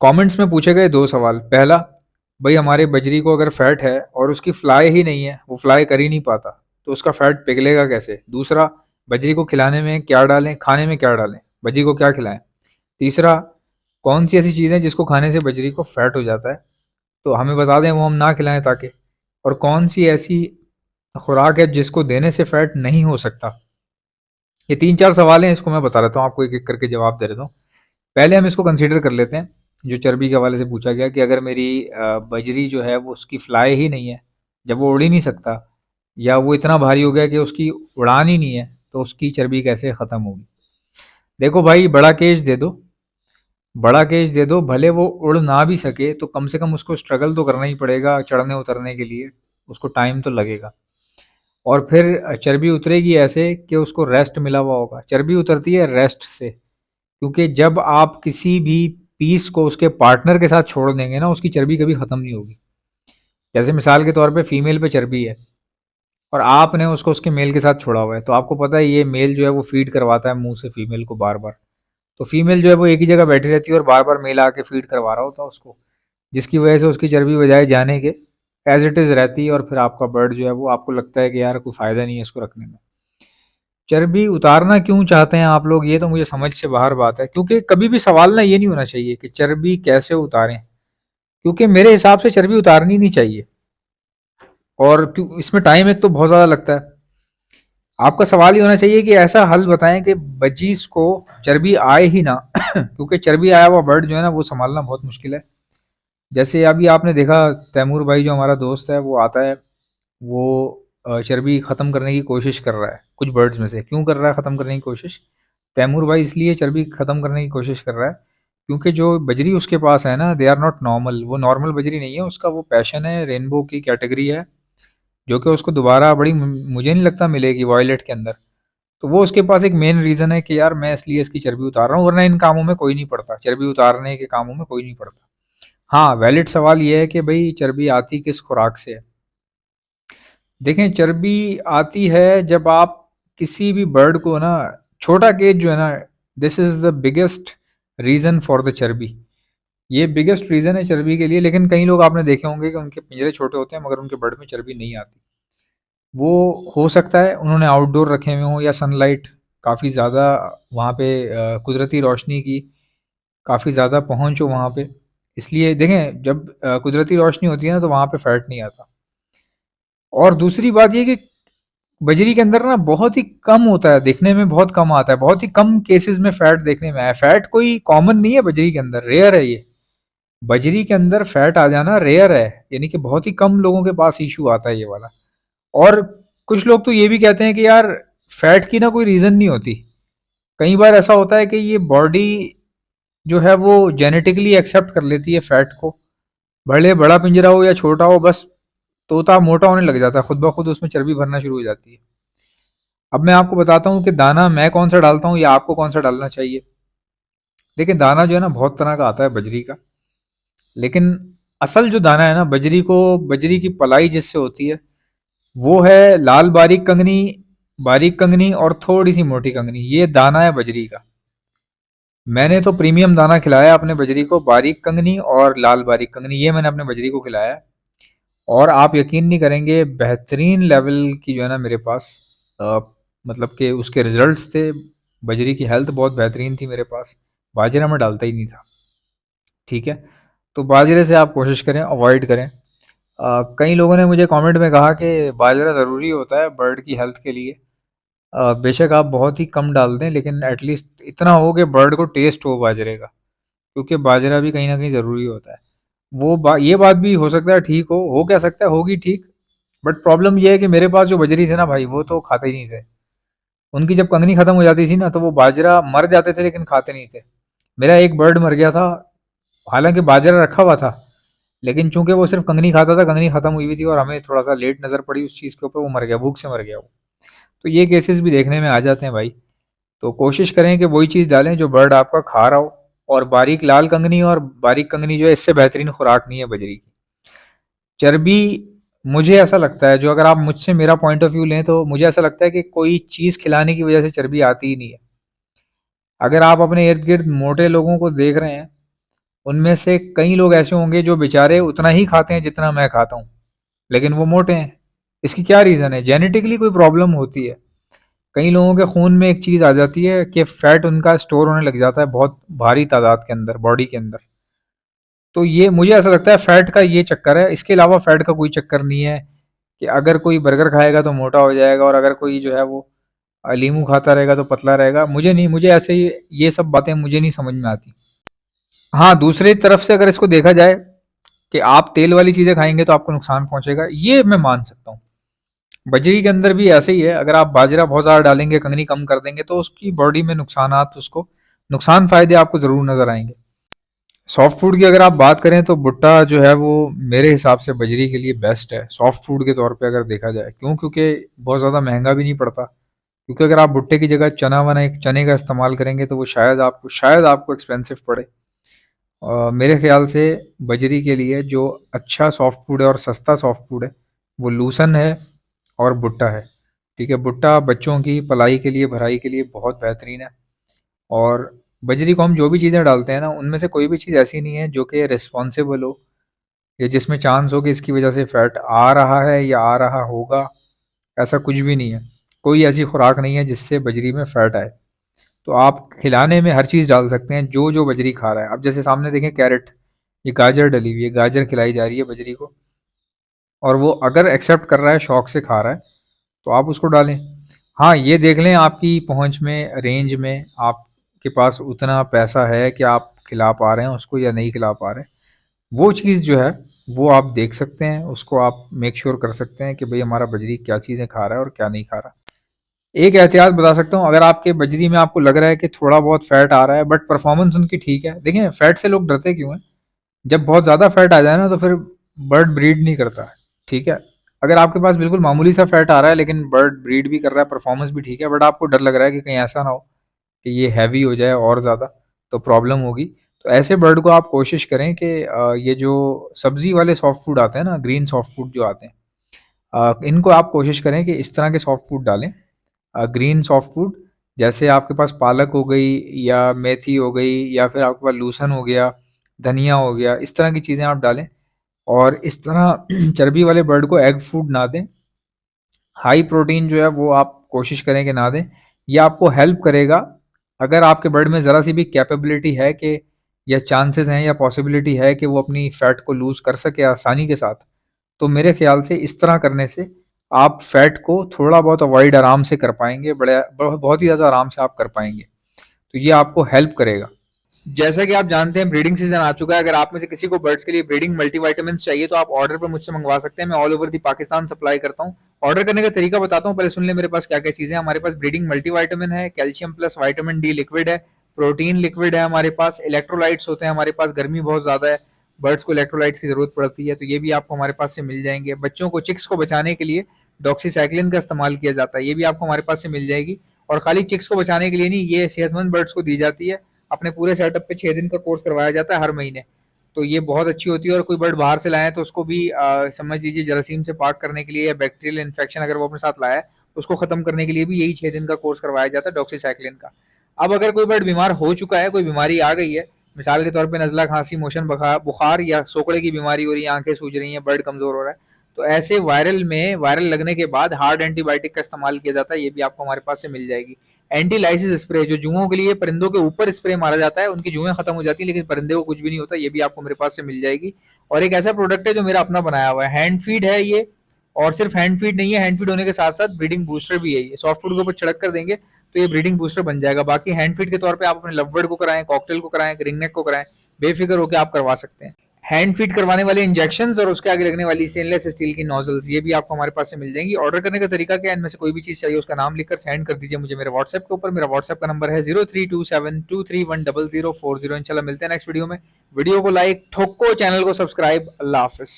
Comments में पूछे गए 2 सवाल। पहला, भई हमारे बजरी को अगर फैट है और उसकी फ्लाई ही नहीं है, वो फ्लाई कर ही नहीं पाता, तो उसका फैट पिघलेगा कैसे? दूसरा, बजरी को खिलाने में क्या डालें, खाने में क्या डालें? बजरी को क्या खिलाएँ? तीसरा, कौन-सी ऐसी चीज़ है जिसको खाने से बजरी को फैट हो जाता है, तो हमें बता दें वो हम ना खिलाएँ ताकि। और कौन-सी ऐसी खुराक है जिसको देने से फैट नहीं हो सकता? ये 3-4 सवाल हैं, इसको मैं बता देता हूँ आपको, एक-एक करके जवाब दे देता हूँ। पहले हम इसको कंसीडर कर लेते हैं, जो चर्बी के हवाले से पूछा गया कि अगर मेरी बजरी जो है वो उसकी फ्लाई ही नहीं है, जब वो उड़ ही नहीं सकता या वो इतना भारी हो गया कि उसकी उड़ान ही नहीं है, तो उसकी चर्बी कैसे ख़त्म होगी? देखो भाई, बड़ा केज दे दो, भले वो उड़ ना भी सके तो कम से कम उसको स्ट्रगल तो करना ही पड़ेगा चढ़ने उतरने के लिए, उसको टाइम तो लगेगा। और फिर चर्बी उतरेगी ऐसे कि उसको रेस्ट मिला हुआ होगा। चर्बी उतरती है रेस्ट से, क्योंकि जब आप किसी भी पीस को उसके पार्टनर के साथ छोड़ देंगे ना, उसकी चर्बी कभी ख़त्म नहीं होगी। जैसे मिसाल के तौर पे फीमेल पे चर्बी है और आपने उसको उसके मेल के साथ छोड़ा हुआ है, तो आपको पता है ये मेल जो है वो फीड करवाता है मुंह से फीमेल को बार बार। तो फीमेल जो है वो एक ही जगह बैठी रहती है और बार बार मेल आके फीड करवा रहा होता है उसको, जिसकी वजह से उसकी चर्बी बजाय जाने के एज इट इज़ रहती है, और फिर आपका बर्ड जो है वो आपको लगता है कि यार कोई फ़ायदा नहीं है इसको रखने में। चर्बी उतारना क्यों चाहते हैं आप लोग, ये तो मुझे समझ से बाहर बात है, क्योंकि कभी भी सवाल ना ये नहीं होना चाहिए कि चर्बी कैसे उतारें, क्योंकि मेरे हिसाब से चर्बी उतारनी नहीं चाहिए। और क्यों इसमें टाइम एक तो बहुत ज़्यादा लगता है। आपका सवाल ये होना चाहिए कि ऐसा हल बताएं कि बजीज को चर्बी आए ही ना क्योंकि चर्बी आया हुआ बर्ड जो है ना वो संभालना बहुत मुश्किल है। जैसे अभी आपने देखा, तैमूर भाई जो हमारा दोस्त है वो आता है, वो चर्बी ख़त्म करने की कोशिश कर रहा है कुछ बर्ड्स में से। क्यों कर रहा है ख़त्म करने की कोशिश तैमूर भाई? इसलिए चर्बी ख़त्म करने की कोशिश कर रहा है क्योंकि जो बजरी उसके पास है ना, दे आर नॉट नॉर्मल। वो नॉर्मल बजरी नहीं है, उसका वो पैशन है, रेनबो की कैटेगरी है, जो कि उसको दोबारा बड़ी मुझे नहीं लगता मिलेगी वॉयलेट के अंदर। तो वो उसके पास एक मेन रीज़न है कि यार मैं इसलिए इसकी चर्बी उतार रहा हूँ, वरना इन कामों में कोई नहीं पड़ता, चर्बी उतारने के कामों में कोई नहीं पड़ता। हाँ, वैलिड सवाल ये है कि भाई चर्बी आती किस खुराक से है। देखें, चर्बी आती है जब आप किसी भी बर्ड को ना, छोटा केज जो है ना, this is the biggest reason for the चर्बी। ये बिगेस्ट रीज़न है चर्बी के लिए। लेकिन कई लोग आपने देखे होंगे कि उनके पिंजरे छोटे होते हैं मगर उनके बर्ड में चर्बी नहीं आती। वो हो सकता है उन्होंने आउटडोर रखे हुए हों या सनलाइट काफ़ी ज़्यादा वहाँ पे, कुदरती रोशनी की काफ़ी ज़्यादा पहुँच हो वहाँ पे। इसलिए देखें, जब कुदरती रोशनी होती है ना तो वहाँ पे फैट नहीं आता। और दूसरी बात ये कि बजरी के अंदर ना बहुत ही कम होता है, देखने में बहुत कम आता है, बहुत ही कम केसेस में फैट देखने में आया। फैट कोई कॉमन नहीं है बजरी के अंदर, रेयर है ये। बजरी के अंदर फैट आ जाना रेयर है, यानी कि बहुत ही कम लोगों के पास इशू आता है ये वाला। और कुछ लोग तो ये भी कहते हैं कि यार फैट की ना कोई रीज़न नहीं होती। कई बार ऐसा होता है कि ये बॉडी जो है वो जेनेटिकली एक्सेप्ट कर लेती है फैट को, भले बड़ा पिंजरा हो या छोटा हो, बस तोता मोटा होने लग जाता है खुद ब खुद, उसमें चर्बी भरना शुरू हो जाती है। अब मैं आपको बताता हूँ कि दाना मैं कौन सा डालता हूँ या आपको कौन सा डालना चाहिए। देखिए, दाना जो है ना बहुत तरह का आता है बजरी का, लेकिन असल जो दाना है ना बजरी को, बजरी की पलाई जिससे होती है, वो है लाल बारीक कंगनी और थोड़ी सी मोटी कंगनी। ये दाना है बजरी का। मैंने तो प्रीमियम दाना खिलाया अपने बजरी को, बारीक कंगनी और लाल बारीक कंगनी, ये मैंने अपने बजरी को खिलाया है। और आप यकीन नहीं करेंगे, बेहतरीन लेवल की जो है ना मेरे पास, अ, मतलब कि उसके रिजल्ट्स थे। बजरी की हेल्थ बहुत बेहतरीन थी मेरे पास। बाजरा में डालता ही नहीं था। ठीक है, तो बाजरे से आप कोशिश करें अवॉइड करें। कई लोगों ने मुझे कमेंट में कहा कि बाजरा ज़रूरी होता है बर्ड की हेल्थ के लिए। बेशक आप बहुत ही कम डाल दें, लेकिन एटलीस्ट इतना हो कि बर्ड को टेस्ट हो बाजरे का, क्योंकि बाजरा भी कहीं ना कहीं ज़रूरी होता है। ये बात भी हो सकता है ठीक हो क्या सकता है, होगी ठीक। बट प्रॉब्लम ये है कि मेरे पास जो बजरी थे ना भाई, वो तो खाते ही नहीं थे। उनकी जब कंगनी खत्म हो जाती थी ना तो वो बाजरा मर जाते थे, लेकिन खाते नहीं थे। मेरा एक बर्ड मर गया था, हालांकि बाजरा रखा हुआ था, लेकिन चूंकि वो सिर्फ कंगनी खाता था, कंगनी खत्म हुई हुई थी और हमें थोड़ा सा लेट नज़र पड़ी उस चीज़ के ऊपर, वो मर गया, भूख से मर गया वो। तो ये केसेस भी देखने में आ जाते हैं भाई। तो कोशिश करें कि वही चीज़ डालें जो बर्ड आपका खा रहा हो। और बारीक लाल कंगनी और बारीक कंगनी जो है, इससे बेहतरीन खुराक नहीं है बजरी की। चर्बी, मुझे ऐसा लगता है, जो अगर आप मुझसे मेरा पॉइंट ऑफ व्यू लें तो मुझे ऐसा लगता है कि कोई चीज़ खिलाने की वजह से चर्बी आती ही नहीं है। अगर आप अपने इर्द गिर्द मोटे लोगों को देख रहे हैं, उनमें से कई लोग ऐसे होंगे जो बेचारे उतना ही खाते हैं जितना मैं खाता हूँ, लेकिन वो मोटे हैं। इसकी क्या रीज़न है? जेनेटिकली कोई प्रॉब्लम होती है। कई लोगों के खून में एक चीज़ आ जाती है कि फैट उनका स्टोर होने लग जाता है बहुत भारी तादाद के अंदर, बॉडी के अंदर। तो ये मुझे ऐसा लगता है फैट का ये चक्कर है, इसके अलावा फैट का कोई चक्कर नहीं है कि अगर कोई बर्गर खाएगा तो मोटा हो जाएगा और अगर कोई जो है वो लीमू खाता रहेगा तो पतला रहेगा। मुझे नहीं, मुझे ऐसे ही ये सब बातें मुझे नहीं समझ में आती। हाँ, दूसरी तरफ से अगर इसको देखा जाए कि आप तेल वाली चीज़ें खाएँगे तो आपको नुकसान पहुँचेगा, ये मैं मान सकता हूँ। बजरी के अंदर भी ऐसे ही है, अगर आप बाजरा बहुत ज़्यादा डालेंगे, कंगनी कम कर देंगे तो उसकी बॉडी में नुकसानात उसको नुकसान फ़ायदे आपको ज़रूर नज़र आएँगे। सॉफ्ट फूड की अगर आप बात करें तो भुट्टा जो है वो मेरे हिसाब से बजरी के लिए बेस्ट है, सॉफ्ट फूड के तौर पे अगर देखा जाए। क्यों? क्योंकि बहुत ज़्यादा महँगा भी नहीं पड़ता। क्योंकि अगर आप भुट्टे की जगह चना-वना चने का इस्तेमाल करेंगे तो वो शायद आपको एक्सपेंसिव पड़े। मेरे ख़्याल से बजरी के लिए जो अच्छा सॉफ्ट फूड है और सस्ता सॉफ्ट फूड है, वो लूसन है और भुट्टा है। ठीक है? भुट्टा बच्चों की पलाई के लिए, भराई के लिए बहुत बेहतरीन है। और बजरी को हम जो भी चीज़ें डालते हैं ना, उनमें से कोई भी चीज़ ऐसी नहीं है जो कि रिस्पॉन्सिबल हो या जिसमें चांस हो कि इसकी वजह से फैट आ रहा है या आ रहा होगा, ऐसा कुछ भी नहीं है। कोई ऐसी खुराक नहीं है जिससे बजरी में फैट आए। तो आप खिलाने में हर चीज़ डाल सकते हैं जो बजरी खा रहा है। अब जैसे सामने देखें कैरेट, ये गाजर डली हुई है, गाजर खिलाई जा रही है बजरी को और वो अगर एक्सेप्ट कर रहा है, शौक से खा रहा है, तो आप उसको डालें। हाँ, ये देख लें आपकी पहुँच में, रेंज में आपके पास उतना पैसा है कि आप खिला पा रहे हैं उसको या नहीं खिला पा रहे हैं। वो चीज़ जो है, वो आप देख सकते हैं, उसको आप मेक श्योर कर सकते हैं कि भई हमारा बजरी क्या चीज़ें खा रहा है और क्या नहीं खा रहा। एक एहतियात बता सकता हूँ, अगर आपके बजरी में आपको लग रहा है कि थोड़ा बहुत फैट आ रहा है बट परफॉर्मेंस उनकी ठीक है। देखिए फैट से लोग डरते क्यों हैं? जब बहुत ज़्यादा फैट आ जाए ना तो फिर बर्ड ब्रीड नहीं करता है, ठीक है? अगर आपके पास बिल्कुल मामूली सा फैट आ रहा है लेकिन बर्ड ब्रीड भी कर रहा है, परफॉर्मेंस भी ठीक है, बट आपको डर लग रहा है कि कहीं ऐसा ना हो कि ये हैवी हो जाए और ज़्यादा, तो प्रॉब्लम होगी। तो ऐसे बर्ड को आप कोशिश करें कि ये जो सब्ज़ी वाले सॉफ्ट फूड आते हैं ना, ग्रीन सॉफ्ट फूड जो आते हैं, इनको आप कोशिश करें कि इस तरह के सॉफ्ट फूड डालें। ग्रीन सॉफ्ट फूड जैसे आपके पास पालक हो गई या मेथी हो गई या फिर आपके पास लूसन हो गया, धनिया हो गया, इस तरह की चीज़ें आप डालें और इस तरह चर्बी वाले बर्ड को एग फूड ना दें। हाई प्रोटीन जो है वो आप कोशिश करें कि ना दें। ये आपको हेल्प करेगा अगर आपके बर्ड में ज़रा सी भी कैपेबिलिटी है कि या चांसेस हैं या पॉसिबिलिटी है कि वो अपनी फैट को लूज़ कर सके आसानी के साथ, तो मेरे ख्याल से इस तरह करने से आप फैट को थोड़ा बहुत अवॉइड आराम से कर पाएँगे, बहुत ही ज़्यादा आराम से आप कर पाएँगे। तो ये आपको हेल्प करेगा। जैसा कि आप जानते हैं ब्रीडिंग सीजन आ चुका है। अगर आप में से किसी को बर्ड्स के लिए ब्रीडिंग मल्टीविटामिन्स चाहिए तो आप ऑर्डर पर मुझसे मंगवा सकते हैं। मैं all over the Pakistan supply करता हूँ। ऑर्डर करने का तरीका बताता हूँ, पहले सुन ले मेरे पास क्या क्या चीजें हैं। हमारे पास ब्रीडिंग मल्टीविटामिन है, calcium plus vitamin D liquid है, प्रोटीन लिक्विड है, हमारे पास इलेक्ट्रोलाइट्स होते हैं, हमारे पास गर्मी बहुत ज्यादा है, बर्ड्स को इलेक्ट्रोलाइट्स की जरूरत पड़ती है, तो ये भी आपको हमारे पास से मिल जाएंगे। बच्चों को, चिक्स को बचाने के लिए डॉक्सीसाइक्लिन का इस्तेमाल किया जाता है, ये भी आपको हमारे पास से मिल जाएगी। और खाली चिक्स को बचाने के लिए नहीं, ये सेहतमंद बर्ड्स को दी जाती है। अपने पूरे सेटअप पे 6 दिन का कोर्स करवाया जाता है हर महीने। तो ये बहुत अच्छी होती है। और कोई बर्ड बाहर से लाए तो उसको भी समझ लीजिए जरासीम से पाक करने के लिए या बैक्टीरियल इन्फेक्शन अगर वो अपने साथ लाया है उसको खत्म करने के लिए भी यही 6 दिन का कोर्स करवाया जाता है डॉक्सीसाइक्लिन का। अब अगर कोई बर्ड बीमार हो चुका है, कोई बीमारी आ गई है, मिसाल के तौर पर नजला, खांसी, मोशन, बुखार या सोकड़े की बीमारी हो रही है, आंखें सूज रही हैं, बर्ड कमजोर हो रहा है, तो ऐसे वायरल लगने के बाद हार्ड एंटीबायोटिक का इस्तेमाल किया जाता है, ये भी आपको हमारे पास से मिल जाएगी। एंटी लाइसिस स्प्रे जो जुओं के लिए परिंदों के ऊपर स्प्रे मारा जाता है, उनकी जुएं खत्म हो जाती है लेकिन परिंदे को कुछ भी नहीं होता, ये भी आपको मेरे पास से मिल जाएगी। और एक ऐसा प्रोडक्ट है जो मेरा अपना बनाया हुआ है, हैंड फीड है ये। और सिर्फ हैंड फीड नहीं है, हैंड फीड होने के साथ साथ ब्रीडिंग बूस्टर भी है। ये सॉफ्ट फूड के ऊपर छिड़क कर देंगे तो ये ब्रीडिंग बूस्टर बन जाएगा। बाकी हैंड फीड के तौर पे आप अपने लवबर्ड को कराएं, कॉकटेल को कराएं, रिंगनेक को कराएं, बेफिक्र होकर आप करवा सकते हैं। हैंड फीड करवाने वाले इंजेक्शंस और उसके आगे लगने वाली स्टेनलेस स्टील की नोजल्स, ये भी आपको हमारे पास से मिल जाएंगी। ऑर्डर करने का तरीका क्या है, इनमें से कोई भी चीज चाहिए उसका नाम लिखकर सेंड कर दीजिए मुझे मेरे व्हाट्सएप के ऊपर। मेरा व्हाट्सएप का नंबर है 032723100040। इंशाल्लाह मिलते हैं नेक्स्ट वीडियो में। वीडियो को लाइक ठोको, चैनल को सब्सक्राइब। अल्लाह हाफिज।